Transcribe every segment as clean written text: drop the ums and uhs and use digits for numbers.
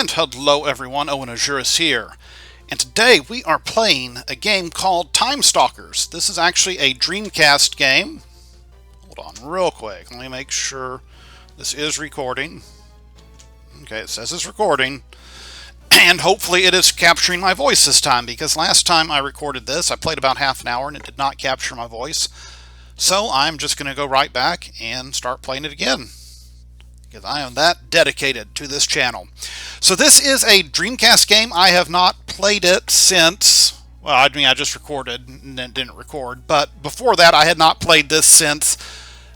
And hello everyone, Owen Azuris here. And today we are playing a game called Time Stalkers. This is actually a Dreamcast game. Hold on real quick, let me make sure this is recording. Okay, it says it's recording. And hopefully it is capturing my voice this time, because last time I recorded this, I played about half an hour and it did not capture my voice. So I'm just going to go right back and start playing it again, because I am that dedicated to this channel. So this is a Dreamcast game. I have not played it since, well, I mean, I just recorded and then didn't record, but before that I had not played this since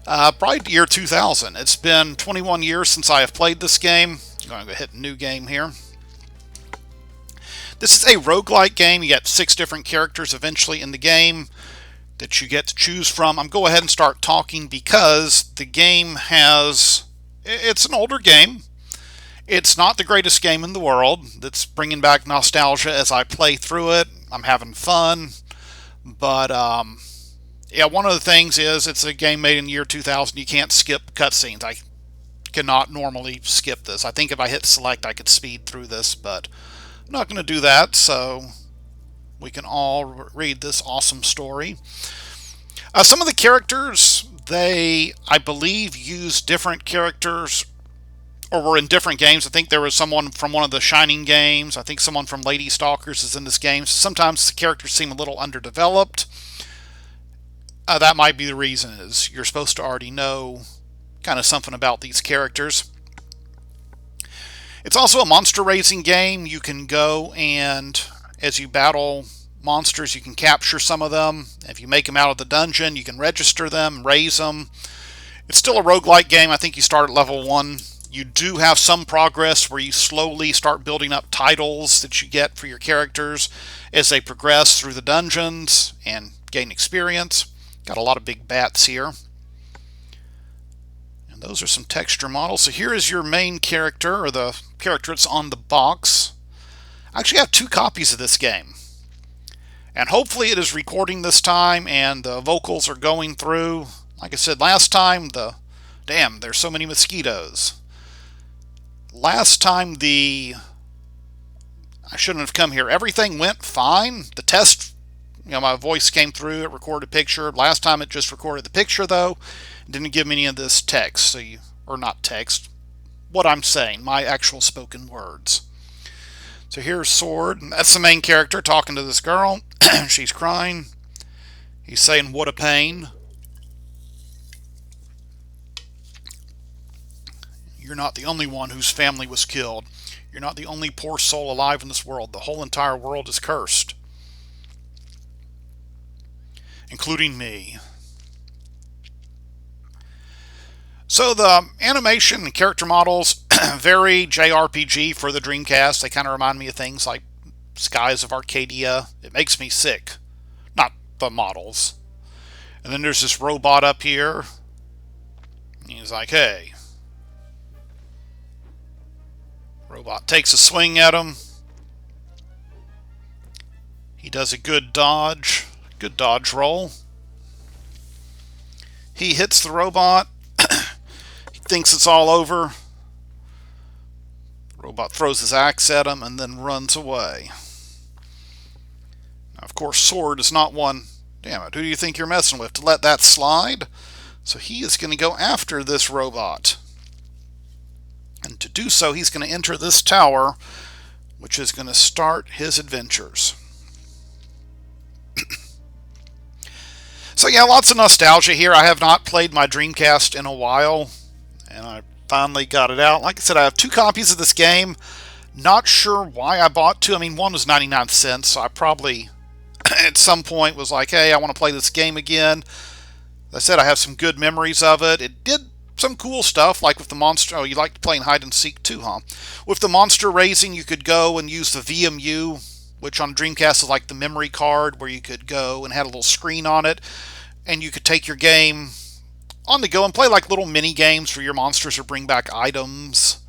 probably the year 2000. It's been 21 years since I have played this game. I'm going to hit new game here. This is a roguelike game. You get 6 different characters eventually in the game that you get to choose from. I'm going to go ahead and start talking because the game has... It's an older game. It's not the greatest game in the world. It's bringing back nostalgia as I play through it. I'm having fun. But, yeah, one of the things is it's a game made in the year 2000. You can't skip cutscenes. I cannot normally skip this. I think if I hit select, I could speed through this, but I'm not going to do that, so we can all read this awesome story. Some of the characters, they, I believe, use different characters or were in different games. I think there was someone from one of the Shining games. I think someone from Lady Stalkers is in this game. So sometimes the characters seem a little underdeveloped. That might be the reason, is you're supposed to already know kind of something about these characters. It's also a monster raising game. You can go and, as you battle monsters, you can capture some of them. If you make them out of the dungeon, you can register them, raise them. It's still a roguelike game. I think you start at level 1. You do have some progress where you slowly start building up titles that you get for your characters as they progress through the dungeons and gain experience. Got a lot of big bats here. And those are some texture models. So here is your main character, or the character that's on the box. I actually have 2 copies of this game. And hopefully it is recording this time and the vocals are going through. Like I said last time, damn, there's so many mosquitoes. Last time I shouldn't have come here. Everything went fine. The test, my voice came through, it recorded a picture. Last time it just recorded the picture though. It didn't give me any of this text, or not text, what I'm saying, my actual spoken words. So here's Sword. That's the main character talking to this girl. She's crying. He's saying, "What a pain. You're not the only one whose family was killed. You're not the only poor soul alive in this world. The whole entire world is cursed, including me." So the animation and character models, very JRPG for the Dreamcast. They kind of remind me of things like Skies of Arcadia. It makes me sick. Not the models. And then there's this robot up here. He's like, "Hey." Robot takes a swing at him. He does a good dodge roll. He hits the robot. He thinks it's all over. The robot throws his axe at him and then runs away. Now, of course, Sword is not one. Damn it, who do you think you're messing with to let that slide? So he is going to go after this robot. And to do so, he's going to enter this tower, which is going to start his adventures. So yeah, lots of nostalgia here. I have not played my Dreamcast in a while, and I finally got it out. Like I said, I have 2 copies of this game. Not sure why I bought 2. I mean, one was 99 cents, so I probably at some point was like, hey, I want to play this game again. As I said, I have some good memories of it. It did some cool stuff, like with the monster. Oh, you like playing hide and seek too, huh? With the monster raising, you could go and use the VMU, which on Dreamcast is like the memory card, where you could go and had a little screen on it, and you could take your game on the go and play like little mini games for your monsters or bring back items.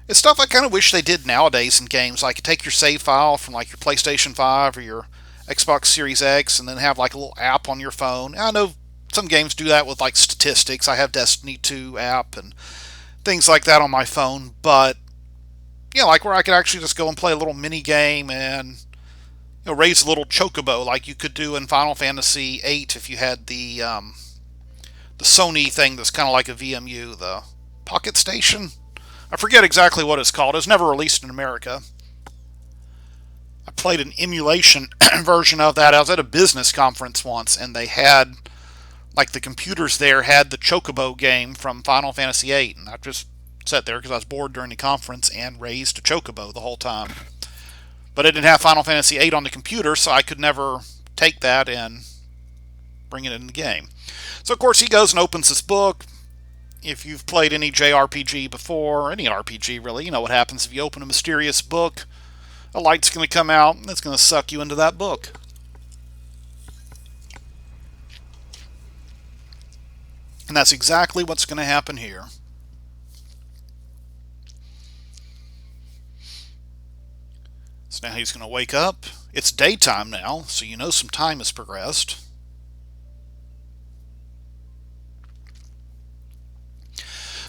It's stuff I kind of wish they did nowadays in games. Like you take your save file from like your PlayStation 5 or your Xbox Series X and then have like a little app on your phone. I know some games do that with like statistics. I have Destiny 2 app and things like that on my phone, but Yeah, like where I could actually just go and play a little mini game and raise a little chocobo like you could do in Final Fantasy VIII if you had the Sony thing that's kind of like a VMU, the Pocket Station. I forget exactly what it's called. It was never released in America. I played an emulation version of that. I was at a business conference once, and they had, like, the computers there had the Chocobo game from Final Fantasy VIII, and I just sat there because I was bored during the conference and raised a Chocobo the whole time. But it didn't have Final Fantasy VIII on the computer, so I could never take that and bring it in the game. So, of course, he goes and opens this book. If you've played any JRPG before, any RPG really, you know what happens if you open a mysterious book. A light's going to come out, and it's going to suck you into that book. And that's exactly what's going to happen here. So now he's going to wake up. It's daytime now, so you know some time has progressed.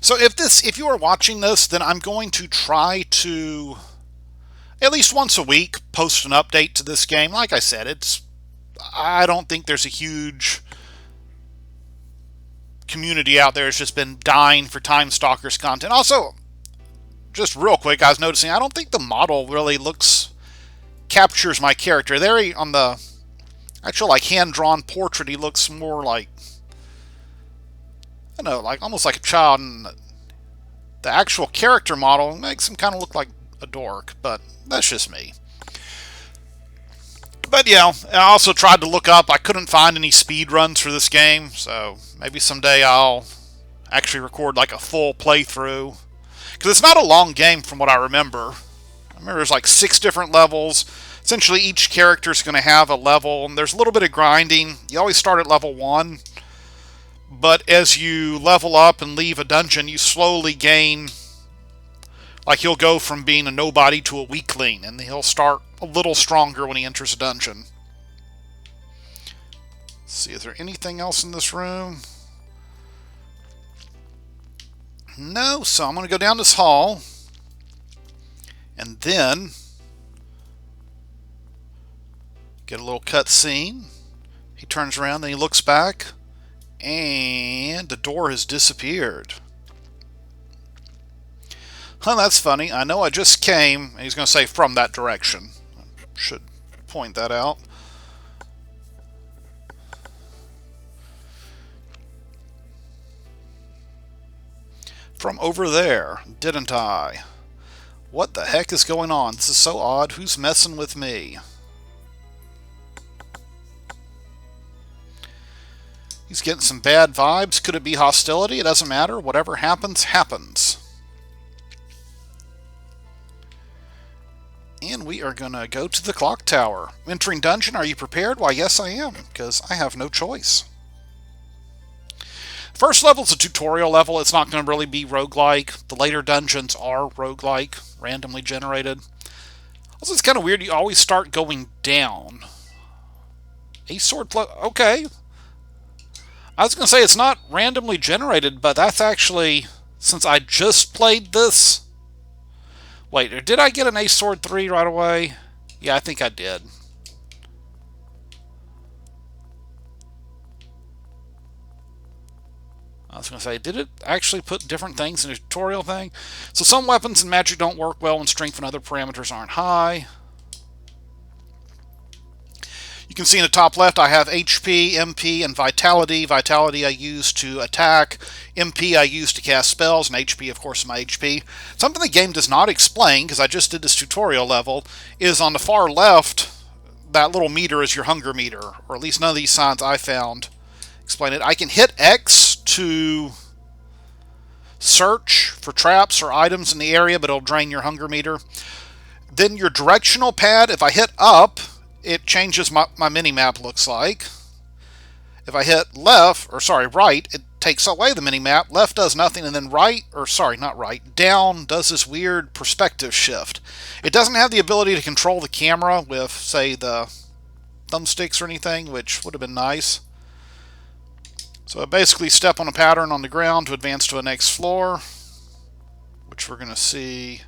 So if you are watching this, then I'm going to try to, at least once a week, post an update to this game. Like I said, I don't think there's a huge community out there that's just been dying for Time Stalkers content. Also, just real quick, I was noticing I don't think the model really captures my character. There on the actual like hand-drawn portrait, he looks more like, I don't know, like almost like a child, and the actual character model makes him kind of look like a dork, but that's just me. But yeah, I also tried to look up. I couldn't find any speed runs for this game, so maybe someday I'll actually record like a full playthrough. Because it's not a long game from what I remember. I remember there's like 6 different levels. Essentially each character is going to have a level, and there's a little bit of grinding. You always start at level 1. But as you level up and leave a dungeon, you slowly gain, like he'll go from being a nobody to a weakling, and he'll start a little stronger when he enters a dungeon. Let's see, is there anything else in this room? No, so I'm going to go down this hall, and then get a little cutscene. He turns around, then he looks back, and the door has disappeared. Huh, that's funny. I know I just came, and he's going to say from that direction. I should point that out. From over there, didn't I? What the heck is going on? This is so odd. Who's messing with me? He's getting some bad vibes. Could it be hostility? It doesn't matter. Whatever happens, happens. And we are going to go to the clock tower. Entering dungeon, are you prepared? Why, yes, I am, because I have no choice. First level is a tutorial level. It's not going to really be roguelike. The later dungeons are roguelike, randomly generated. Also, it's kind of weird. You always start going down. Ace sword plus... Okay. I was going to say it's not randomly generated, but that's actually... Since I just played this... Wait, did I get an Ace Sword 3 right away? Yeah, I think I did. I was going to say, did it actually put different things in a tutorial thing? So some weapons and magic don't work well when strength and other parameters aren't high. You can see in the top left I have HP, MP, and Vitality. Vitality I use to attack. MP I use to cast spells, and HP, of course, is my HP. Something the game does not explain, because I just did this tutorial level, is on the far left, that little meter is your hunger meter, or at least none of these signs I found explain it. I can hit X to search for traps or items in the area, but it'll drain your hunger meter. Then your directional pad, if I hit up, it changes my mini-map looks like. If I hit right, it takes away the mini-map. Left does nothing, and then down does this weird perspective shift. It doesn't have the ability to control the camera with, say, the thumbsticks or anything, which would have been nice. So I basically step on a pattern on the ground to advance to a next floor, which we're going to see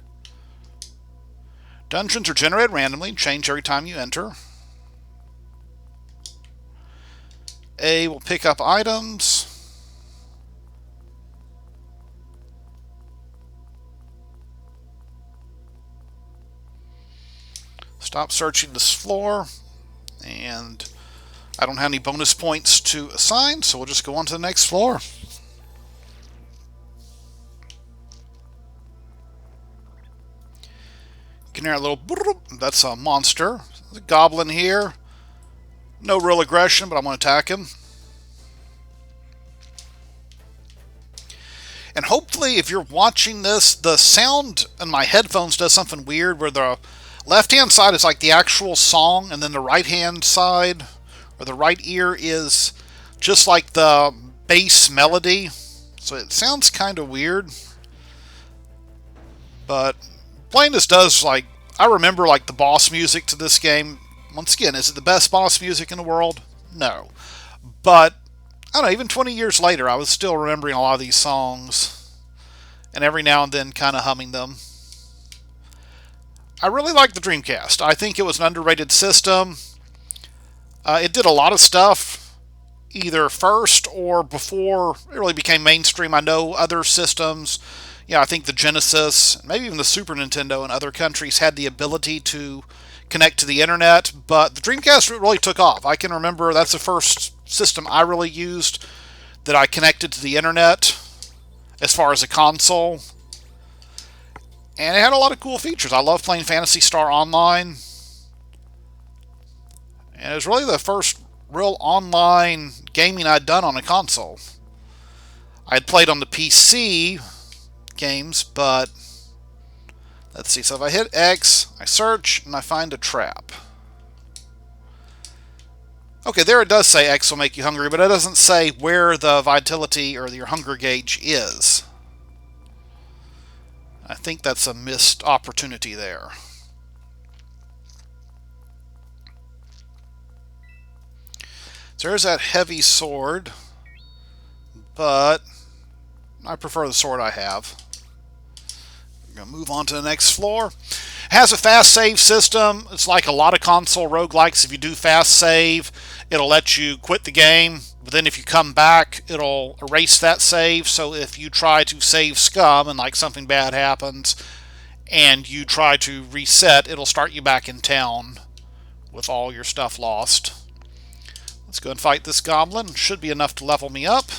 Dungeons are generated randomly, change every time you enter. A will pick up items. Stop searching this floor. And I don't have any bonus points to assign, so we'll just go on to the next floor. You can hear a little... That's a monster. There's a goblin here. No real aggression, but I'm going to attack him. And hopefully, if you're watching this, the sound in my headphones does something weird where the left-hand side is like the actual song, and then the right-hand side, or the right ear, is just like the bass melody. So it sounds kind of weird. But playing this does, like, I remember, like, the boss music to this game. Once again, is it the best boss music in the world? No. But, I don't know, even 20 years later, I was still remembering a lot of these songs. And every now and then kind of humming them. I really like the Dreamcast. I think it was an underrated system. It did a lot of stuff, either first or before it really became mainstream. I know other systems, I think the Genesis, maybe even the Super Nintendo in other countries had the ability to connect to the internet, but the Dreamcast really took off. I can remember that's the first system I really used that I connected to the internet as far as a console. And it had a lot of cool features. I love playing Phantasy Star Online. And it was really the first real online gaming I'd done on a console. I had played on the PC games, but let's see. So if I hit X, I search, and I find a trap. Okay, there it does say X will make you hungry, but it doesn't say where the vitality or your hunger gauge is. I think that's a missed opportunity there. So there's that heavy sword, but I prefer the sword I have. We're going to move on to the next floor. It has a fast save system. It's like a lot of console roguelikes. If you do fast save, it'll let you quit the game. But then if you come back, it'll erase that save. So if you try to save scum and like something bad happens and you try to reset, it'll start you back in town with all your stuff lost. Let's go and fight this goblin. Should be enough to level me up.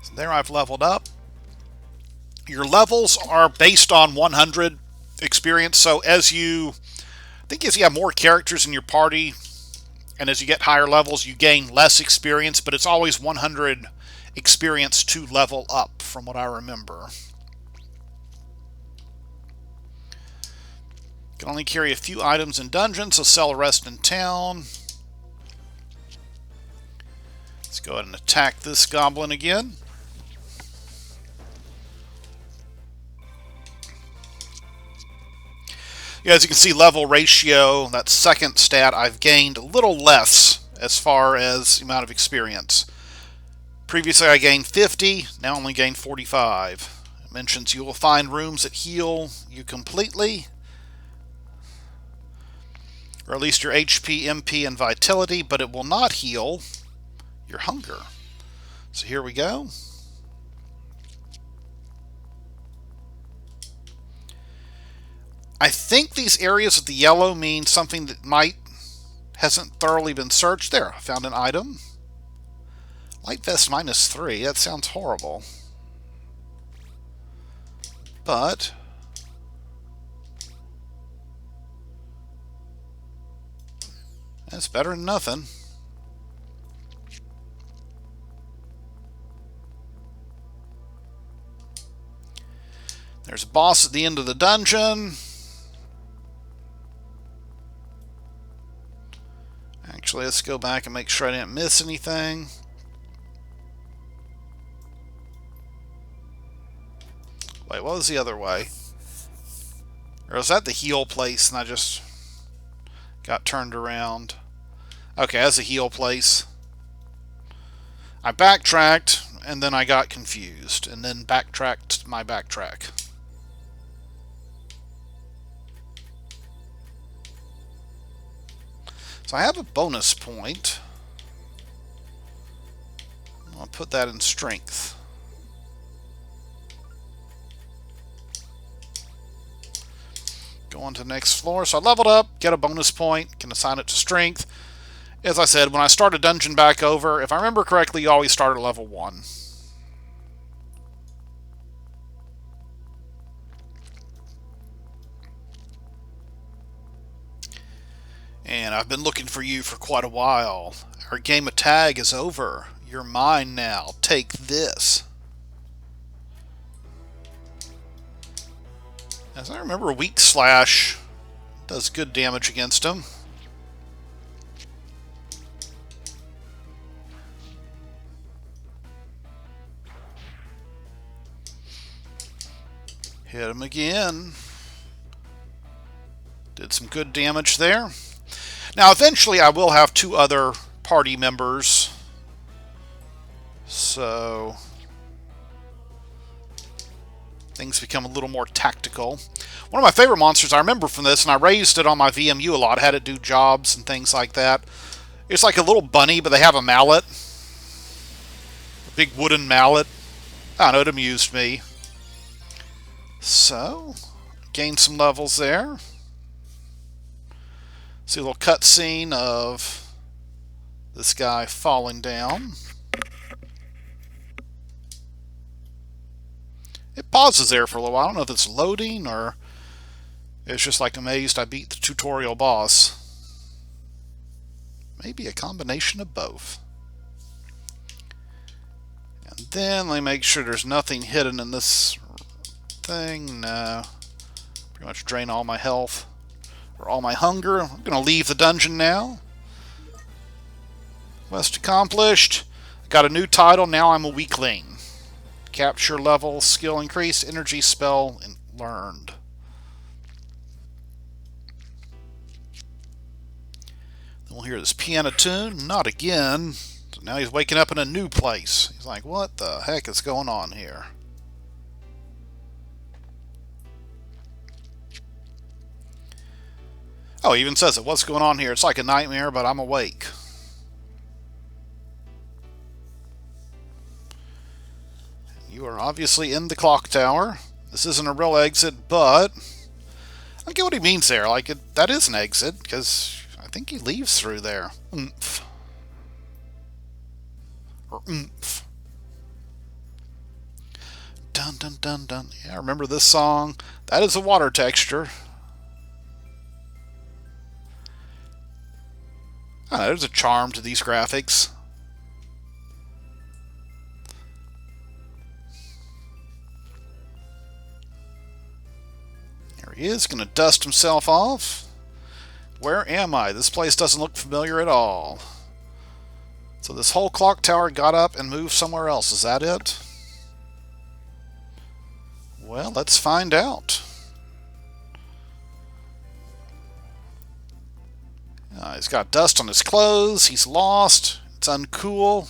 So there I've leveled up. Your levels are based on 100 experience. So as you have more characters in your party, and as you get higher levels, you gain less experience, but it's always 100 experience to level up, from what I remember. Can only carry a few items in dungeons, so sell the rest in town. Let's go ahead and attack this goblin again. As you can see, level ratio, that second stat, I've gained a little less as far as the amount of experience. Previously I gained 50, now only gained 45. It mentions you will find rooms that heal you completely, or at least your HP, MP, and vitality, but it will not heal your hunger. So here we go. I think these areas with the yellow mean something that hasn't thoroughly been searched. There, I found an item. Light vest -3. That sounds horrible. But that's better than nothing. There's a boss at the end of the dungeon. Actually, let's go back and make sure I didn't miss anything. Wait, what was the other way? Or was that the heal place and I just got turned around? Okay, that's a heal place. I backtracked and then I got confused, and then backtracked my backtrack. So I have a bonus point. I'll put that in strength. Go on to the next floor. So I leveled up, get a bonus point, can assign it to strength. As I said, when I start a dungeon back over, if I remember correctly, you always start at level 1. And I've been looking for you for quite a while. Our game of tag is over. You're mine now. Take this. As I remember, Weak Slash does good damage against him. Hit him again. Did some good damage there. Now, eventually, I will have 2 other party members. So things become a little more tactical. One of my favorite monsters I remember from this, and I raised it on my VMU a lot, had it do jobs and things like that. It's like a little bunny, but they have a mallet. A big wooden mallet. I don't know, it amused me. So, gained some levels there. See a little cutscene of this guy falling down. It pauses there for a little while. I don't know if it's loading or it's just like amazed I beat the tutorial boss. Maybe a combination of both. And then let me make sure there's nothing hidden in this thing. No. Pretty much drain all my health or all my hunger. I'm going to leave the dungeon now. Quest accomplished. Got a new title. Now I'm a weakling. Capture level, skill increased, energy spell learned. Then we'll hear this piano tune. Not again. So now he's waking up in a new place. He's like, what the heck is going on here? Oh, he even says it. What's going on here? It's like a nightmare, but I'm awake. You are obviously in the clock tower. This isn't a real exit, but I get what he means there. Like, that is an exit, because I think he leaves through there. Oomph. Or oomph. Dun dun dun dun. Yeah, remember this song? That is a water texture. I don't know, there's a charm to these graphics. There he is, going to dust himself off. Where am I? This place doesn't look familiar at all. So this whole clock tower got up and moved somewhere else. Is that it? Well, let's find out. He's got dust on his clothes. He's lost. It's uncool.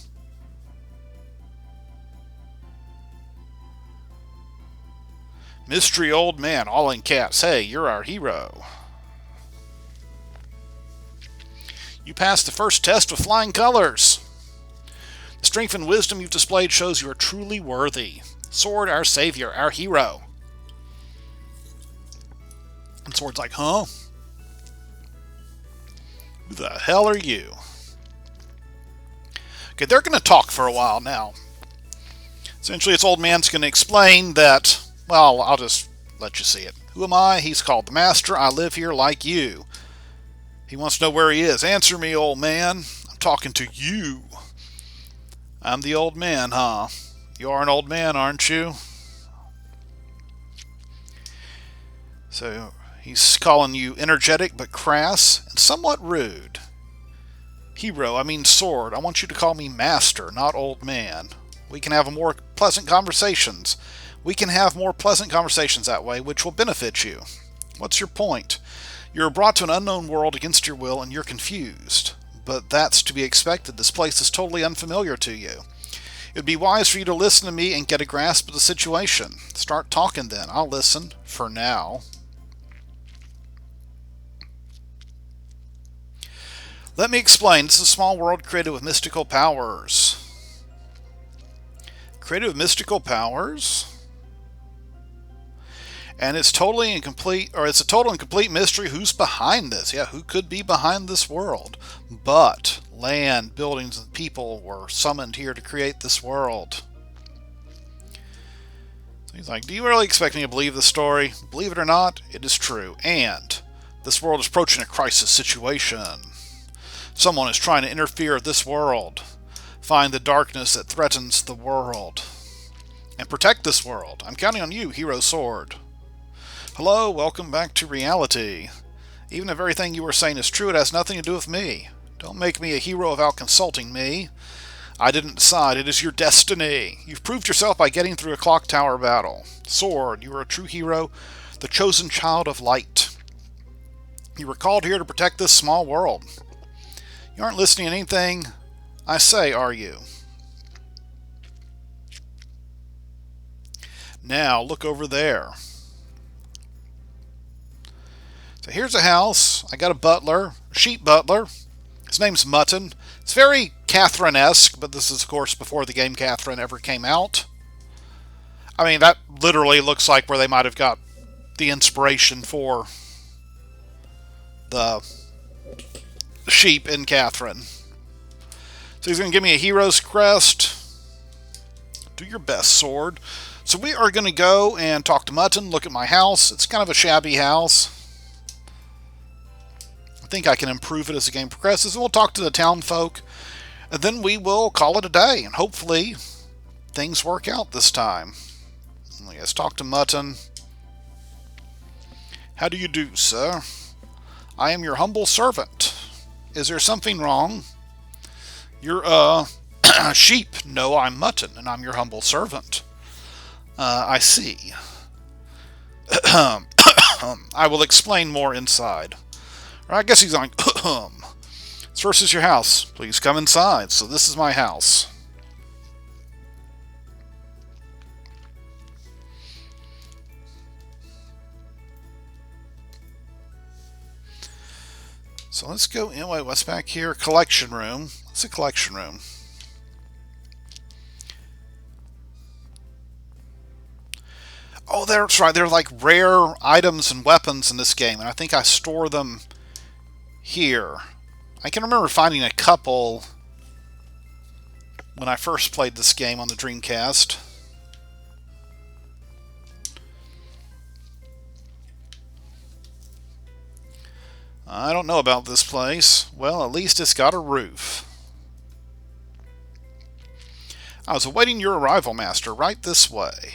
Mystery old man, all in caps. Hey, you're our hero. You passed the first test with flying colors. The strength and wisdom you've displayed shows you are truly worthy. Sword, our savior, our hero. And Sword's like, huh? Who the hell are you? Okay, they're going to talk for a while now. Essentially, this old man's going to explain that, well, I'll just let you see it. Who am I? He's called the Master. I live here like you. He wants to know where he is. Answer me, old man. I'm talking to you. I'm the old man, huh? You are an old man, aren't you? So he's calling you energetic but crass and somewhat rude. Hero, I mean sword. I want you to call me master, not old man. We can have more pleasant conversations. We can have more pleasant conversations that way, which will benefit you. What's your point? You're brought to an unknown world against your will and you're confused. But that's to be expected. This place is totally unfamiliar to you. It'd be wise for you to listen to me and get a grasp of the situation. Start talking then. I'll listen for now. Let me explain. This is a small world created with mystical powers. Created with mystical powers? And it's totally incomplete, or it's a total and complete mystery who's behind this. Yeah, who could be behind this world? But land, buildings, and people were summoned here to create this world. So he's like, do you really expect me to believe the story? Believe it or not, it is true. And this world is approaching a crisis situation. Someone is trying to interfere with this world, find the darkness that threatens the world, and protect this world. I'm counting on you, Hero Sword. Hello, welcome back to reality. Even if everything you were saying is true, it has nothing to do with me. Don't make me a hero without consulting me. I didn't decide, it is your destiny. You've proved yourself by getting through a clock tower battle. Sword, you are a true hero, the chosen child of light. You were called here to protect this small world. You aren't listening to anything I say, are you? Now, look over there. So here's a house. I got a butler, a sheep butler. His name's Mutton. It's very Catherine-esque, but this is, of course, before the game Catherine ever came out. I mean, that literally looks like where they might have got the inspiration for the sheep in Catherine. So he's going to give me a hero's crest. Do your best, Sword. So we are going to go and talk to Mutton, look at my house. It's kind of a shabby house. I think I can improve it as the game progresses. And we'll talk to the town folk. And then we will call it a day. And hopefully things work out this time. Let's talk to Mutton. How do you do, sir? I am your humble servant. Is there something wrong? You're, sheep. No, I'm Mutton, and I'm your humble servant. I see. I will explain more inside. Or I guess he's going, this first is your house. Please come inside. So this is my house. So let's go in. Wait, what's back here? Collection room. What's a collection room? Oh, that's right. They're like rare items and weapons in this game, and I think I store them here. I can remember finding a couple when I first played this game on the Dreamcast. I don't know about this place. Well, at least it's got a roof. I was awaiting your arrival, Master. Right this way.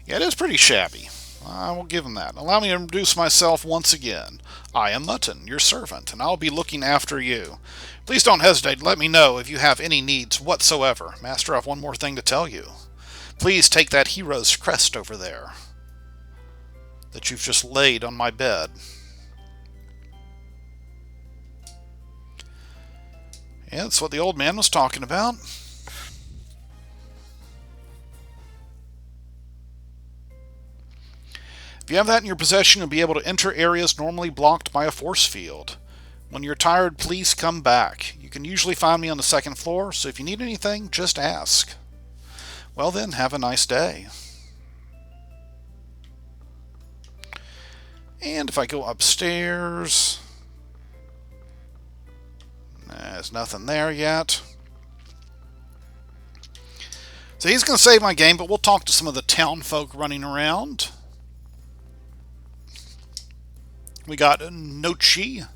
Yeah, it is pretty shabby. I will give him that. Allow me to introduce myself once again. I am Mutton, your servant, and I'll be looking after you. Please don't hesitate to let me know if you have any needs whatsoever. Master, I have one more thing to tell you. Please take that hero's crest over there that you've just laid on my bed. Yeah, that's what the old man was talking about. If you have that in your possession, you'll be able to enter areas normally blocked by a force field. When you're tired, please come back. You can usually find me on the second floor, so if you need anything, just ask. Well then, have a nice day. And if I go upstairs, there's nothing there yet. So he's going to save my game, but we'll talk to some of the town folk running around. We got Nochi.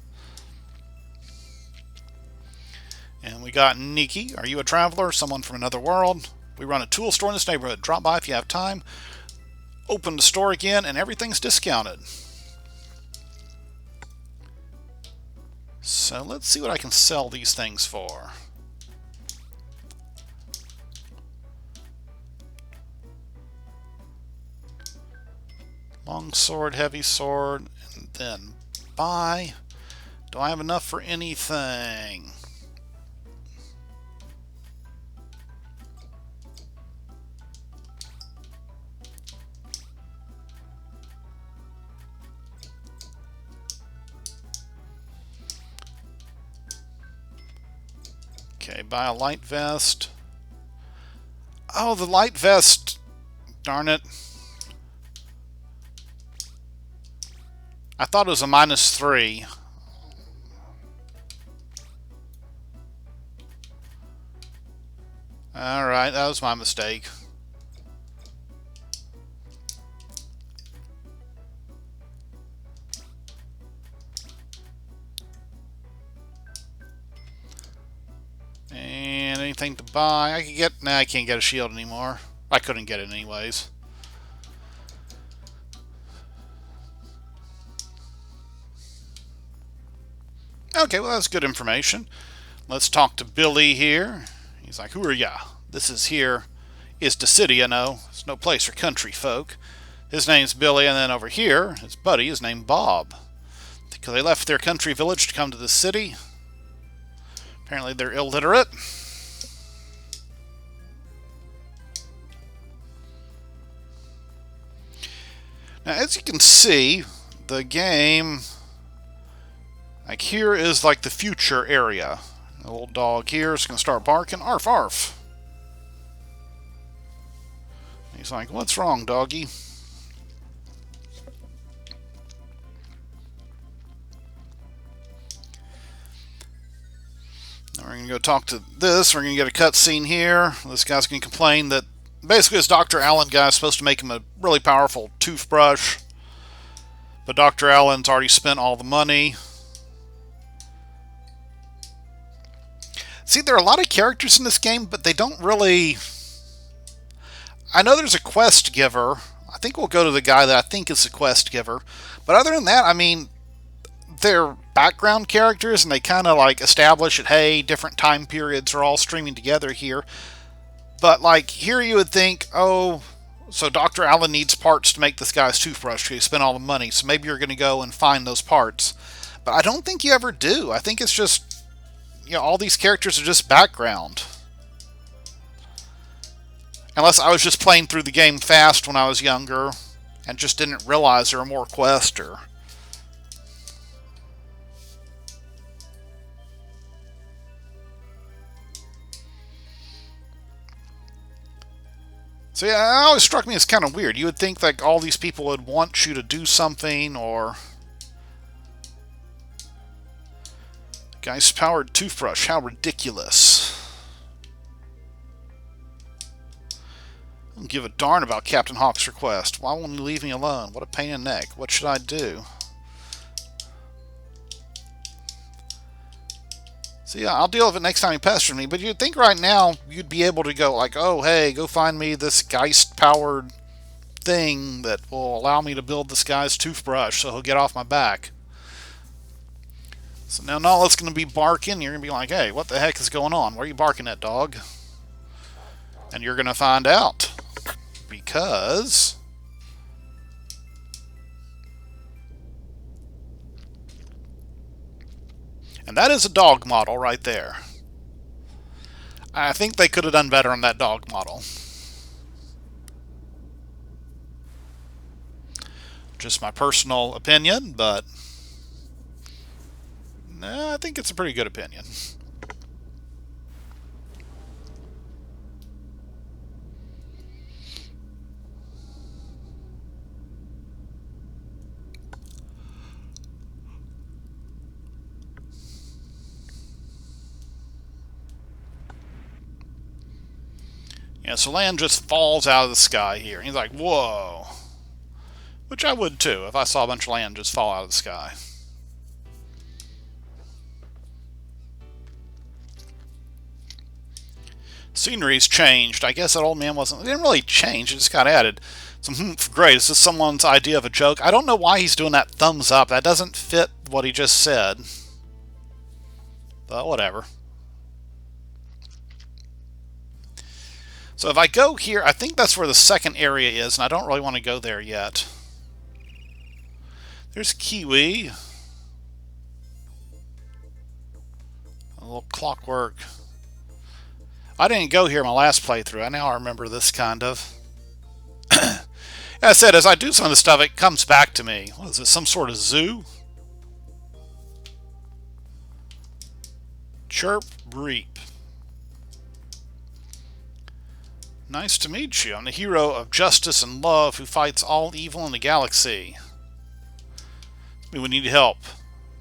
And we got Nikki. Are you a traveler? Someone from another world? We run a tool store in this neighborhood. Drop by if you have time. Open the store again, and everything's discounted. So let's see what I can sell these things for. Long sword, heavy sword, and then buy. Do I have enough for anything? Okay, buy a light vest. Oh, the light vest. Darn it. I thought it was a -3. Alright, that was my mistake. And anything to buy? I can get... Nah, I can't get a shield anymore. I couldn't get it anyways. Okay, well that's good information. Let's talk to Billy here. He's like, who are ya? This is the city, you know. It's no place for country folk. His name's Billy, and then over here, his buddy is named Bob. Because they left their country village to come to the city. Apparently they're illiterate. Now, as you can see, the game, like here is like the future area. The little dog here is going to start barking, arf arf. He's like, what's wrong, doggy? Now we're going to go talk to this. We're going to get a cutscene here. This guy's going to complain that basically this Dr. Allen guy is supposed to make him a really powerful toothbrush. But Dr. Allen's already spent all the money. See, there are a lot of characters in this game, but they don't really... I know there's a quest giver. I think we'll go to the guy that I think is the quest giver. But other than that, I mean, they're background characters, and they kind of like establish that, hey, different time periods are all streaming together here. But like here you would think, oh, so Dr. Allen needs parts to make this guy's toothbrush because he spent all the money, so maybe you're going to go and find those parts. But I don't think you ever do. I think it's just, you know, all these characters are just background. Unless I was just playing through the game fast when I was younger and just didn't realize there were more quests or... So yeah, it always struck me as kind of weird. You would think like all these people would want you to do something, or... Geist-powered toothbrush, how ridiculous. I don't give a darn about Captain Hawk's request. Why won't he leave me alone? What a pain in the neck. What should I do? So yeah, I'll deal with it next time he pesters me. But you'd think right now you'd be able to go like, oh, hey, go find me this Geist-powered thing that will allow me to build this guy's toothbrush so he'll get off my back. So now all it's going to be barking. You're going to be like, hey, what the heck is going on? Where are you barking at, dog? And you're going to find out. Because... And that is a dog model right there. I think they could have done better on that dog model. Just my personal opinion, but... No, I think it's a pretty good opinion. Yeah, so land just falls out of the sky here. He's like, whoa. Which I would too, if I saw a bunch of land just fall out of the sky. Scenery's changed. I guess that old man wasn't... It didn't really change, it just got added. So, great, is this someone's idea of a joke? I don't know why he's doing that thumbs up. That doesn't fit what he just said. But whatever. So if I go here, I think that's where the second area is, and I don't really want to go there yet. There's Kiwi. A little clockwork. I didn't go here my last playthrough. Now I remember this kind of. As I said, as I do some of this stuff, it comes back to me. What is this, some sort of zoo? Chirp, reap. Nice to meet you. I'm the hero of justice and love who fights all evil in the galaxy. We need help.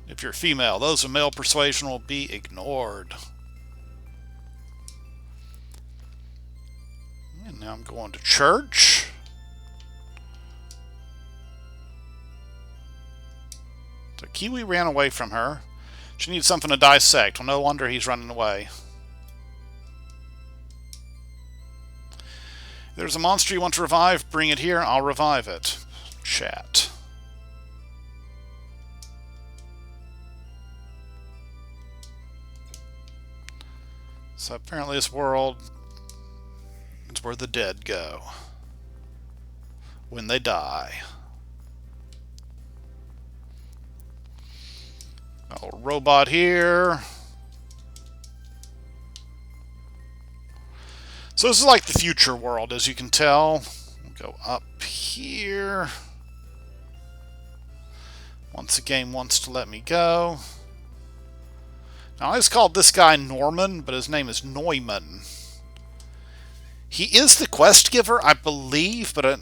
If you're female, those of male persuasion will be ignored. And now I'm going to church. So Kiwi ran away from her. She needs something to dissect. Well, no wonder he's running away. If there's a monster you want to revive, bring it here. I'll revive it. Chat. So apparently this world is where the dead go when they die. A little robot here. So this is like the future world, as you can tell. We'll go up here. Once the game wants to let me go. Now, I just called this guy Norman, but his name is Neumann. He is the quest giver, I believe, but I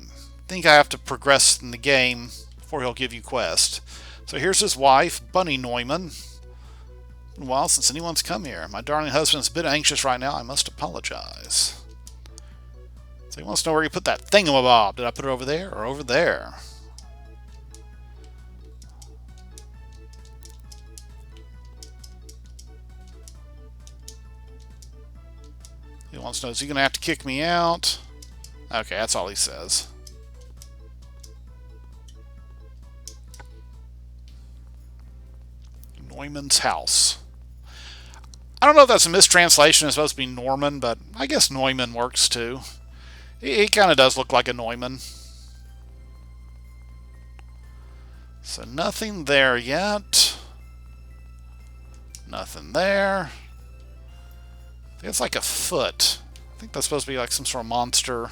think I have to progress in the game before he'll give you quest. So here's his wife, Bunny Neumann. It's been a while since anyone's come here. My darling husband's a bit anxious right now. I must apologize. So he wants to know where you put that thingamabob. Did I put it over there or over there? He wants to know, is he going to have to kick me out? Okay, that's all he says. Neumann's house. I don't know if that's a mistranslation. It's supposed to be Norman, but I guess Neumann works too. He kind of does look like a Neumann. So nothing there yet. Nothing there. I think it's like a foot. I think that's supposed to be like some sort of monster.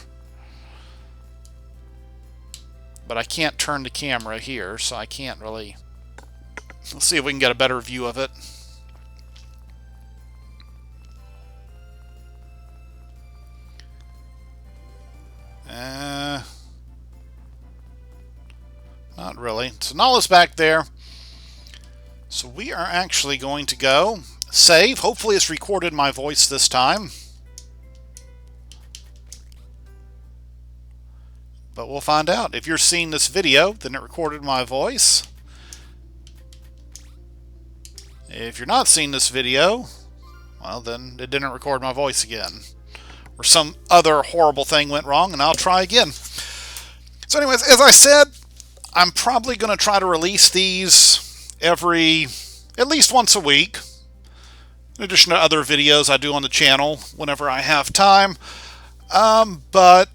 But I can't turn the camera here, so I can't really... Let's see if we can get a better view of it. Not really. So Nala's back there. So we are actually going to go save. Hopefully it's recorded my voice this time. But we'll find out. If you're seeing this video, then it recorded my voice. If you're not seeing this video, well, then it didn't record my voice again. Or some other horrible thing went wrong, and I'll try again. So anyways, as I said, I'm probably going to try to release these at least once a week. In addition to other videos I do on the channel whenever I have time. But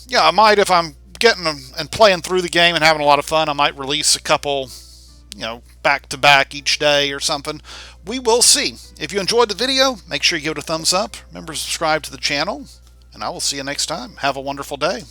yeah, I might, if I'm getting and playing through the game and having a lot of fun, I might release a couple, back to back each day or something. We will see. If you enjoyed the video, make sure you give it a thumbs up. Remember to subscribe to the channel, and I will see you next time. Have a wonderful day.